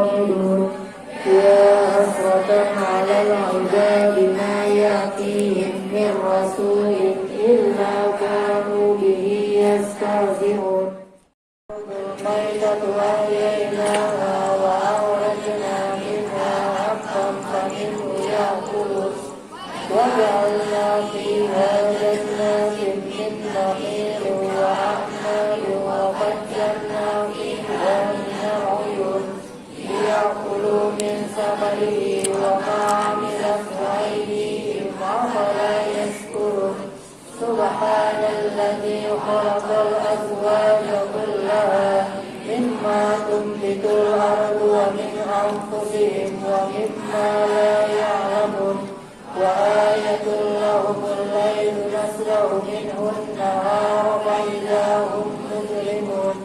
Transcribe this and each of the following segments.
خالدون يا حسرة على العباد ما يأتيهم من رسول إلا كانوا به يستهزئون الميتة أحييناها وأخرجنا منها حبا فمنه يأكلون وجعلنا فيها جنات من نخيل وأعناب وفجرنا فيها من العيون ليأكلوا من ثمره وما عملته أيديهم أفلا يشكرون سبحان الذي خلق الأزواج كلها مما تنبت الأرض ومن أنفسهم ومما لا يعلمون وآية لهم الليل نسلخ منه النهار فإذا هم مجرمون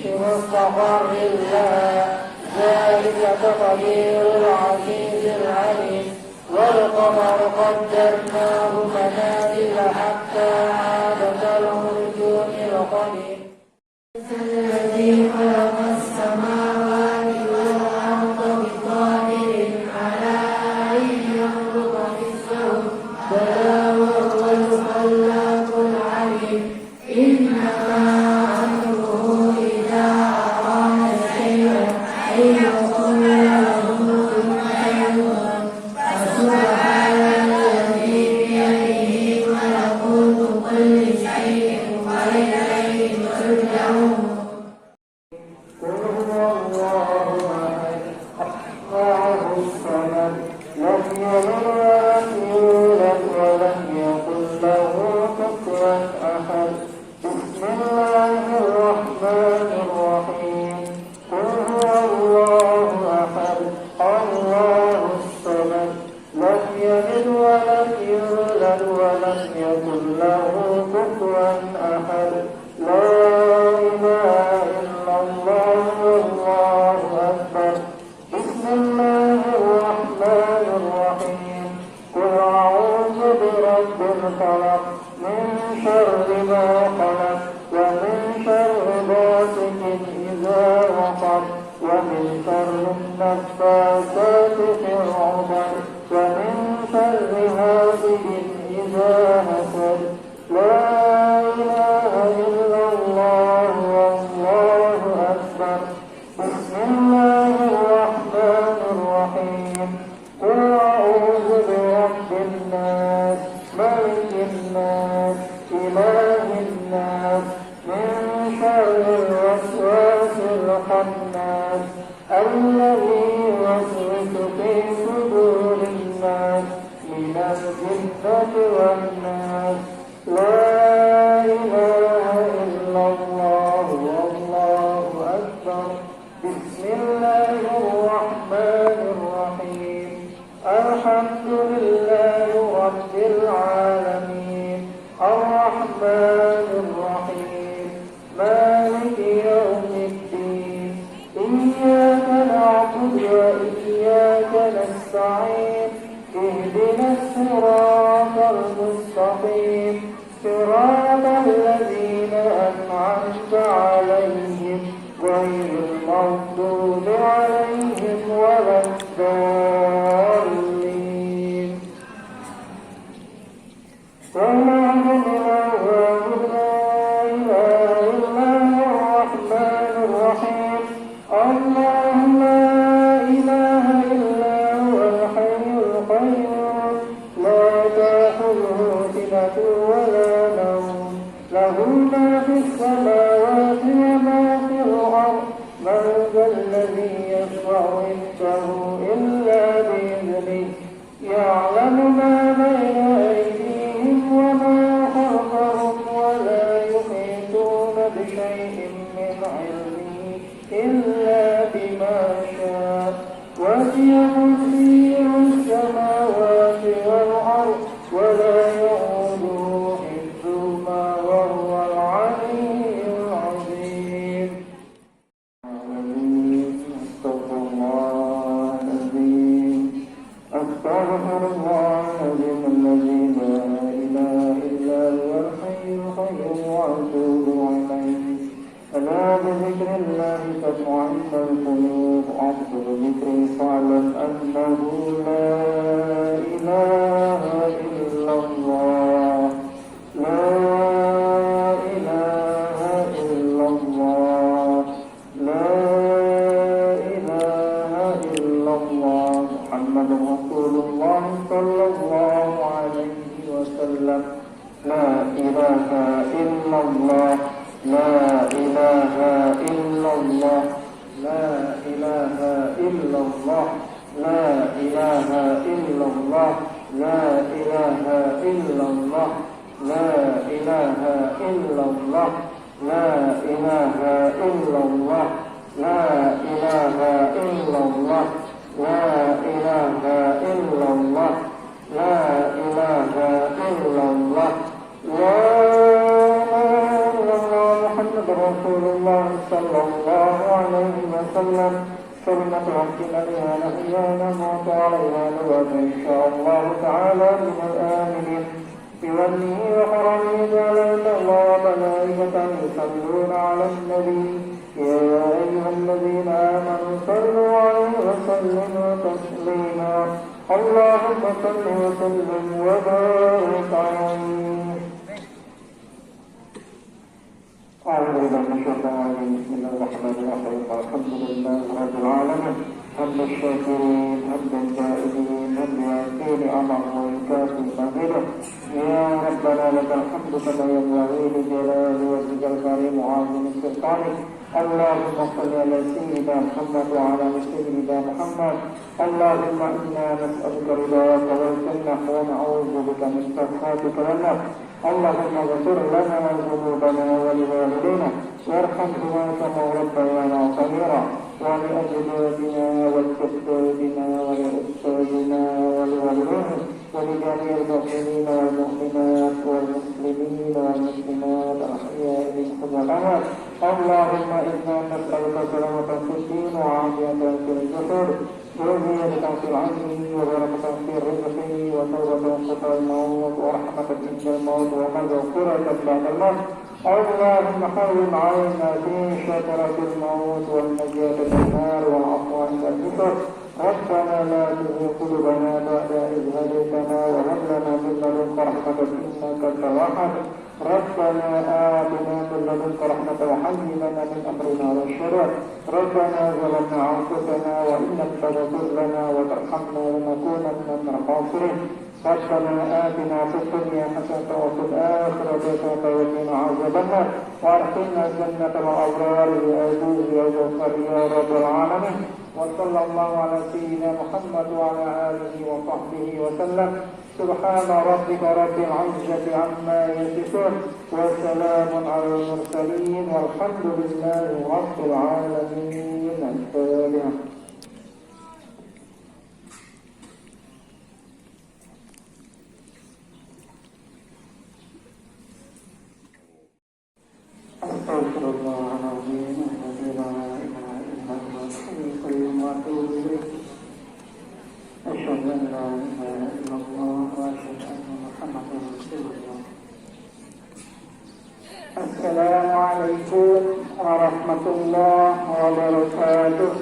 بمستقر لها ذلك تقدير العزيز العليم والقمر قدرناه منازل حتى عاد كالعرجون القديم الذي خلق السماوات والأرض بقادر على أن يخلق مثلهم بلى وهو الخلاق العليم إنما أمره إذا أراد شيئا أن يقول له كن فيكون فسبحان الذي بيده ملكوت كل شيء وإليه ترجعون قل هو الله أحد الله الصمد لم يلد ولم يولد ولم يكن له كفوا أحد بسم الله الرحمن الرحيم قل هو الله أحد الله الصمد لم يلد ولم يولد ولم يكن له كفوا أحد لا إله إلا الله والله أكبر بسم الله الرحمن الرحيم قل أعوذ برب الفلق من شر ما خلق ومن شر غاسق إذا وقب ومن شر النفاثات في العقد ومن شر حاسد إذا حسد لا إله إلا الله والله أكبر بسم الله الرحمن الرحيم قل أعوذ برب الناس ملك الناس إله الناس من شر الوسواس الخناس الذي يوسوس في صدور الناس من الجنة والناس لا إله إلا الله والله أكبر بسم الله الرحمن الرحيم الحمد لله رب العالمين الرحمن الرحيم مالك يوم الدين إياك نعبد وإياك نستعين اهدنا الصراط المستقيم صراط الذين أنعمت عليهم غير المغضوب عليهم ولا الضالين والله لا إله إلا هو الرحمن الرحيم الله لا إله إلا هو الحي القيوم لا تأخذه سنة ولا نوم له ما في السماوات وما في الأرض من ذا الذي يشفع عنده إلا بإذنه يعلم ما بين أيديهم وما خلفهم ولا يحيطون بشيء من علمه إلا بما شاء وسع كرسيه السماوات والأرض ولا يؤوده حفظهما وهو العلي العظيم استغفر الله القلوب عبد ذكري فاعلم أنه لا إله إلا الله لا إله إلا الله لا إله إلا الله محمد رسول الله صلى الله عليه وسلم لا إله إلا الله لا إله إلا الله لا إله إلا الله لا إله إلا الله لا إله إلا الله لا إله إلا الله لا إله إلا الله لا إله إلا الله لا إله إلا الله لا إله إلا الله لا محمد رسول الله صلى الله عليه وسلم كلمة ربنا لها نحيانا موت عليها نبات إن شاء الله تعالى من الآمنين بوجهه وحرمه جعل إن الله وملائكته يصلون على النبي يا أيها الذين آمنوا صلوا عليه وسلموا تسليما اللهم صل وسلم وبارك عليه أعوذ بالله من الشيطان الرجيم بسم الله الرحمن الرحيم الحمد لله رب العالمين حمد الشاكرين حمد الجائزين حمد ياسين أمر ويكافي مزيده يا ربنا لك الحمد كما ينبغي لجلال وجهك الكريم وعظيم سلطانك اللهم صل على سيدنا محمد وعلى سيدنا محمد اللهم إنا نسألك رضاك والجنة ونعوذ بك من سخطك والنار اللهم اغفر لنا ذنوبنا ولوالدينا وارحمهما كما ربيانا صغيرا ولأزواجنا ولأجدادنا ولأستاذنا ولوالديهم ولجميع المؤمنين والمؤمنات والمسلمين والمسلمات الأحياء منهم والأموات اللهم إنا نسألك سلامة في الدين وعافية في الجسد وزيادة في العلم وبركة في الرزق وتوبة قبل الموت ورحمة عند الموت ومغفرة بعد الموت اللهم حول علينا في شجرة الموت والنجاة من النار والعفو عند الكفر ربنا لا تزغ قلوبنا بعد إذ هديتنا وهب لنا من لدنك رحمة إنك أنت الوهاب ربنا آتنا من لدنك رحمة وهيئ لنا من أمرنا رشدا ربنا ظلمنا أنفسنا وإن لم تغفر لنا وترحمنا لنكونن من الخاسرين ربنا آتنا في الدنيا حسنة وفي الآخرة حسنة وقنا عذاب النار وأدخلنا الجنة مع الأبرار بعزيز وجبار يا رب العالمين وصلى الله على سيدنا محمد وعلى آله وصحبه وسلم سبحان ربك رب العزة عما يصفون وسلام على المرسلين والحمد لله رب العالمين. الفاتحة. أستغفر الله العظيم الذي لا إله إلا هو الحي القيوم وأتوب إليه أشهد أن لا إله إلا الله وأشهد أن محمدا رسول الله. السلام عليكم ورحمة الله وبركاته.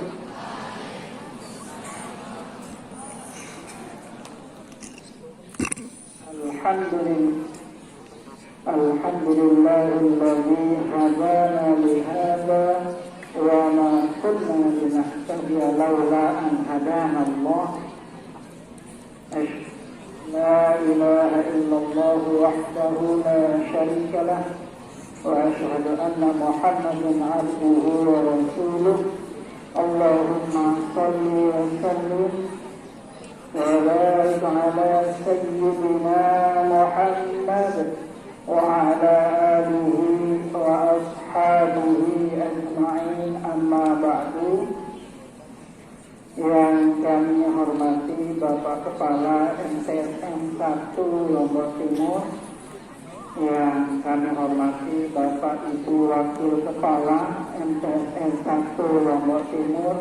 الحمد لله الذي هدانا لهذا وما كنا لنهتدي لولا أن هدانا الله. لا إله إلا الله وحده لا شريك له وأشهد أن محمدا عبده ورسوله. اللهم صل وسلم وبارك على سيدنا محمد وعلى آله وأصحابه أجمعين. أما بعد. Yang kami hormati Bapak Kepala MTSN 1 Lombok Timur, yang kami hormati Bapak Ibu Wakil Kepala MTSN 1 Lombok Timur,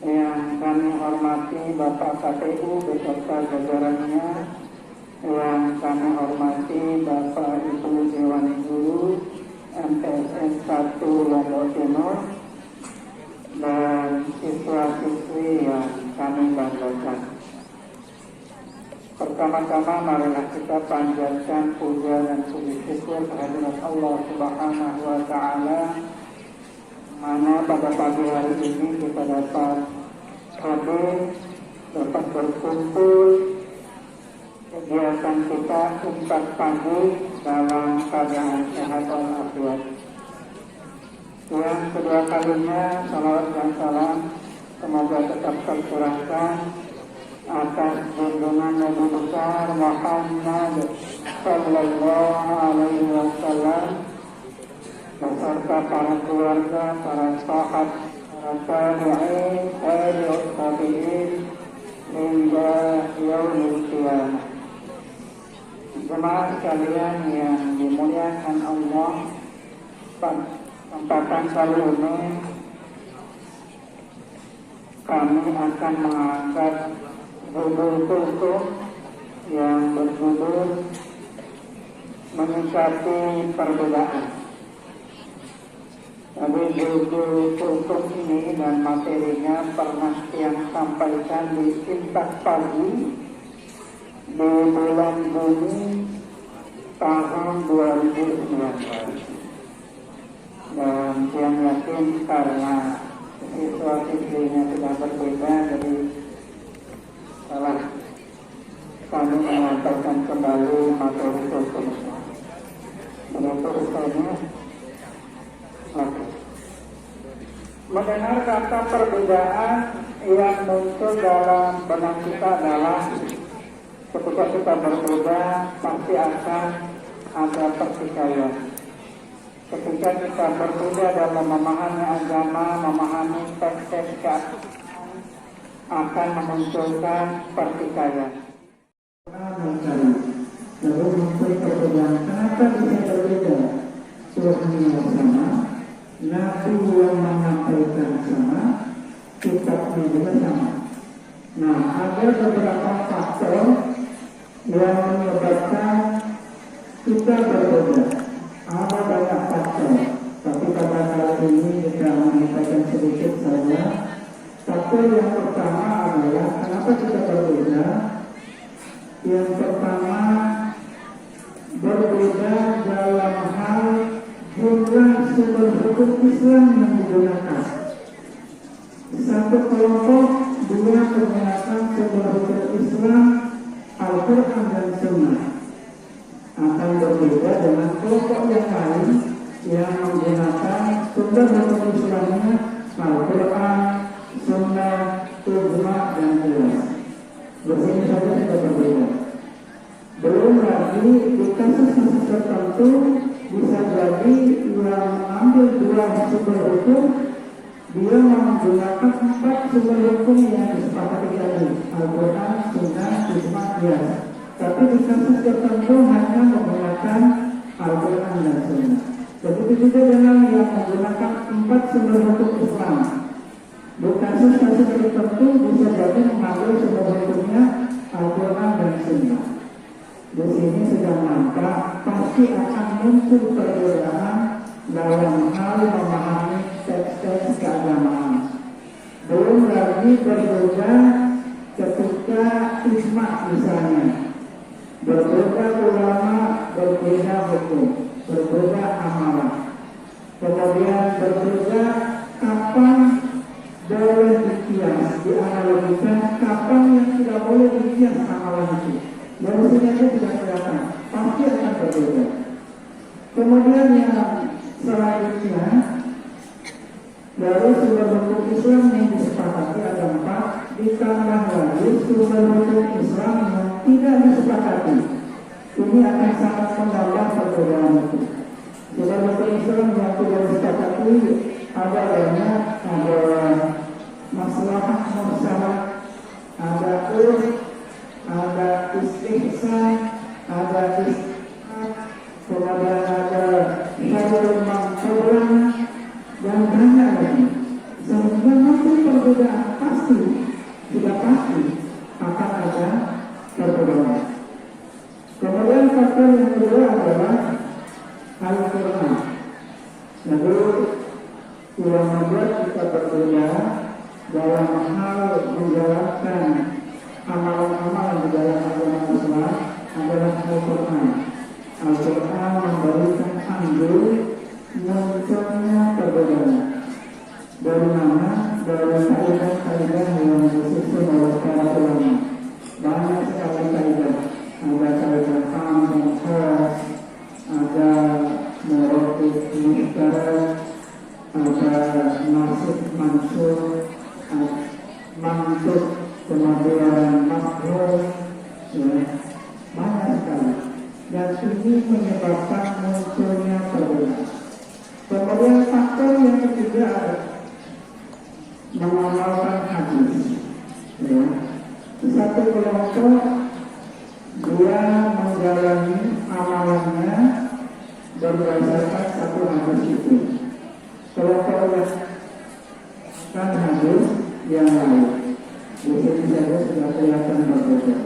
yang kami hormati Bapak KPU beserta jajarannya, yang kami hormati Bapak Ibu Dewan Guru MTSN 1 Lombok Timur, membanggakan. Pertama-tama marilah kita panjatkan puja dan puji syukur kehadirat Allah Subhanahu wa Ta'ala, mana pada pagi hari ini kita dapat hadir, dapat berkumpul. Kegiatan kita imsak pagi dalam keadaan sehat walafiat. Yang kedua kalinya, salawat dan salam semoga tetap tercurahkan atas junjungan Nabi besar Muhammad sallallahu alaihi wasallam beserta para keluarga, para sahabat, para tabi'in, tabi'in hingga yaumil qiyamah. Jemaah sekalian yang dimuliakan Allah, kesempatan kali ini kami akan mengangkat judul buku yang berjudul Menyikapi Perbedaan. Tapi judul buku ini dan materinya pernah yang sampaikan di imsak pagi di bulan Juni tahun 2019. Dan yang yakin karena situasinya sudah berbeda, jadi salah kami menyampaikan kembali materi tersebut. Begitu Ustaznya. Oke. Mendengar kata perbedaan yang muncul dalam benak kita adalah ketika kita berbeda pasti akan ada pertikaian. Ketika kita berbeda dalam memahami agama, memahami teks-teks akan memunculkan pertikaian. Lalu muncul perbedaan. Kenapa bisa berbeda? Tuhan yang sama, Nabi yang menyampaikan sama, kitabnya juga sama. Nah, ada beberapa faktor yang menyebabkan kita berbeda. Ada banyak faktor, tapi pada kali ini kita menyampaikan sedikit saja. Faktor yang pertama adalah kenapa kita berbeda. Yang pertama, berbeda dalam hal jumlah sumber hukum Islam yang digunakan. Satu kelompok dia menggunakan sumber hukum Islam Al-Quran dan Sunnah, akan berbeda dengan kelompok yang lain yang menggunakan sumber hukum Islamnya Al-Quran, Sunnah, Ijma dan Qiyas. Begini saja kita berbeda. Belum lagi di kasus-kasus tertentu bisa jadi yang mengambil dua sumber hukum, dia menggunakan 4 sumber hukum yang disepakati tadi, Al-Quran, Sunnah, Ijma, Qiyas. Tapi di kasus tertentu hanya menggunakan Al-Quran dan Sunnah. Begitu juga dengan yang menggunakan 4 sumber hukum Islam. Di kasus-kasus tertentu bisa jadi mengambil sumber hukumnya Al-Quran dan Sunnah. Di sini sudah nampak pasti akan muncul perbedaan dalam hal memahami teks-teks keagamaan. Belum lagi berbeda ketika ijma misalnya. Berbeda ulama, berbeda hukum, berbeda amalan. Kemudian berbeda kapan boleh dikias, dianalogikan kapan yang tidak boleh dikias amalan itu. Dari sini aja tidak kelihatan, pasti akan berbeda. Kemudian yang selanjutnya, dari sumber hukum Islam yang disepakati ada 4, ditambah lagi sumber hukum Islam yang tidak disepakati. Ini akan sangat menambah perbedaan itu. Sumber hukum Islam yang tidak disepakati ada banyak, ada masalah mursalah, ada ada istihsan, ada istihad, kemudian ada syarul mangkulan dan banyak lagi. Sehingga nanti perbedaan pasti, sudah pasti akan ada perbedaan. Kemudian faktor yang kedua adalah Al-Quran. Lalu yang membuat kita berbeda dalam hal menjalankan amalan-amalan di dalam agama Islam adalah Al-Quran. Al-Quran memberikan andil munculnya perbedaan. Dari mana? Dari kaidah-kaidah yang disusun oleh para ulama. Banyak sekali kaidah. Ada kaidah ham dan khas, ada muratif mustarak, ada nasib mansur, mantuk, kemudian makhluk, ya, banyak sekali. Dan ini menyebabkan munculnya perbedaan. Kemudian faktor yang ketiga ada mengamalkan hadis. Ya. Satu kelompok dia menjalani amalannya berdasarkan satu hadis itu. Kelompok yang kan hadis yang lain. Di sini saja sudah kelihatan berbeda.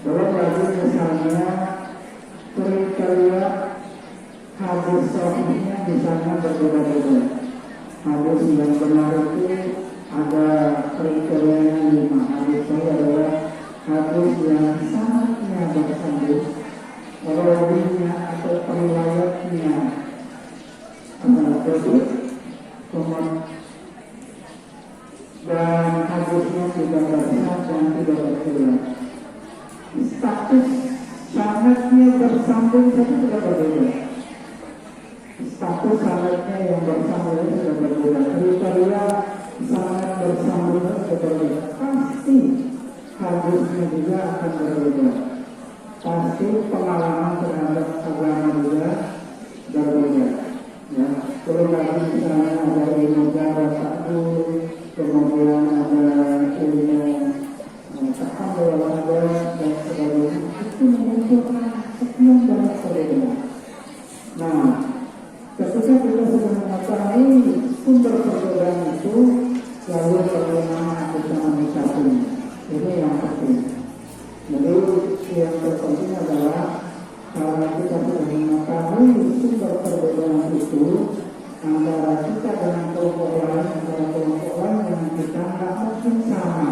Belum lagi misalnya kriteria hadis sahihnya di sana berbeda-beda. Hadis yang benar itu ada kriterianya 5. Hadis sahih adalah hadis yang sangatnya bersambung, rawinya atau periwayatnya bagus, dan hadisnya tidak bersah dan tidak berkurang. Status sanadnya bersambung tapi tidak berbeda. Status sanadnya yang bersambung tidak berbeda. Kriteria sanad bersambung tidak berbeda. Pasti hadisnya juga akan berbeda. Pasti pengalaman terhadap agama juga berbeda. Ya, kalau lagi misalnya ada ilmu jarak satu, kemudian ada ilmu tahammul ada dan sebagainya, itu menunjukkan sekian banyak perbedaan. Nah, ketika kita sudah mengetahui sumber perbedaan itu, lalu bagaimana kita menyikapinya, ini yang penting. Jadi yang terpenting adalah kalau kita sudah mengetahui sumber perbedaan itu antara kita dengan kelompok lain, antara kelompok lain yang kita tidak mungkin sama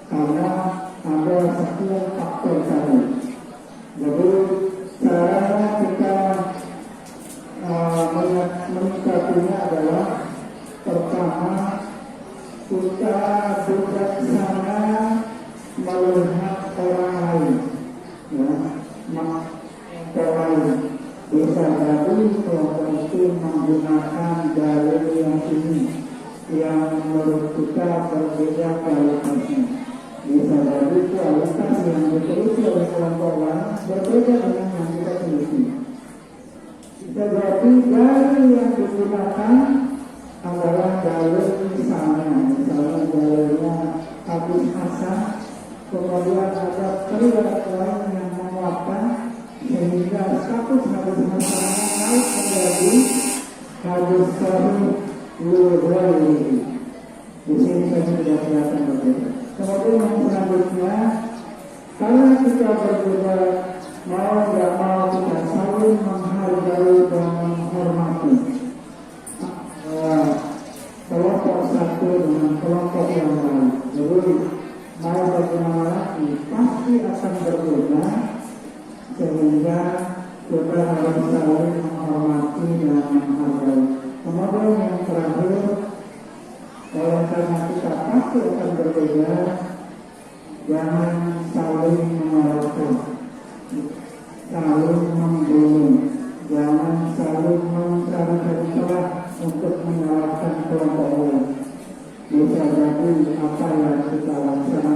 karena ada sekian faktor tadi. Jadi cara kita menyikapinya adalah pertama kita bijaksana melihat orang lain, ya, orang bisa jadi kelompok itu menggunakan dalil yang ini yang menurut kita berbeda kualitasnya. Bisa jadi kualitas yang diteliti oleh kelompok lain berbeda dengan yang kita teliti. Bisa jadi dalil yang digunakan adalah dalil misalnya dalilnya hadis hasan, kemudian ada riwayat lain yang menguatkan sehingga status hadis hasannya naik menjadi hadis sahih li. Di sini saya sudah kelihatan berbeda. Kemudian yang selanjutnya, karena kita berbeda, mau tidak mau kita saling menghargai dan menghormati kelompok satu dengan kelompok yang lain. Jadi mau bagaimana lagi pasti akan berbeda, sehingga kita harus saling menghormati dan menghargai. Kemudian yang terakhir, oleh karena kita pasti akan berbeda, jangan saling menyalahkan, saling membunuh, jangan saling mencari celah untuk menyalahkan kelompok lain. Bisa jadi apa yang kita lakukan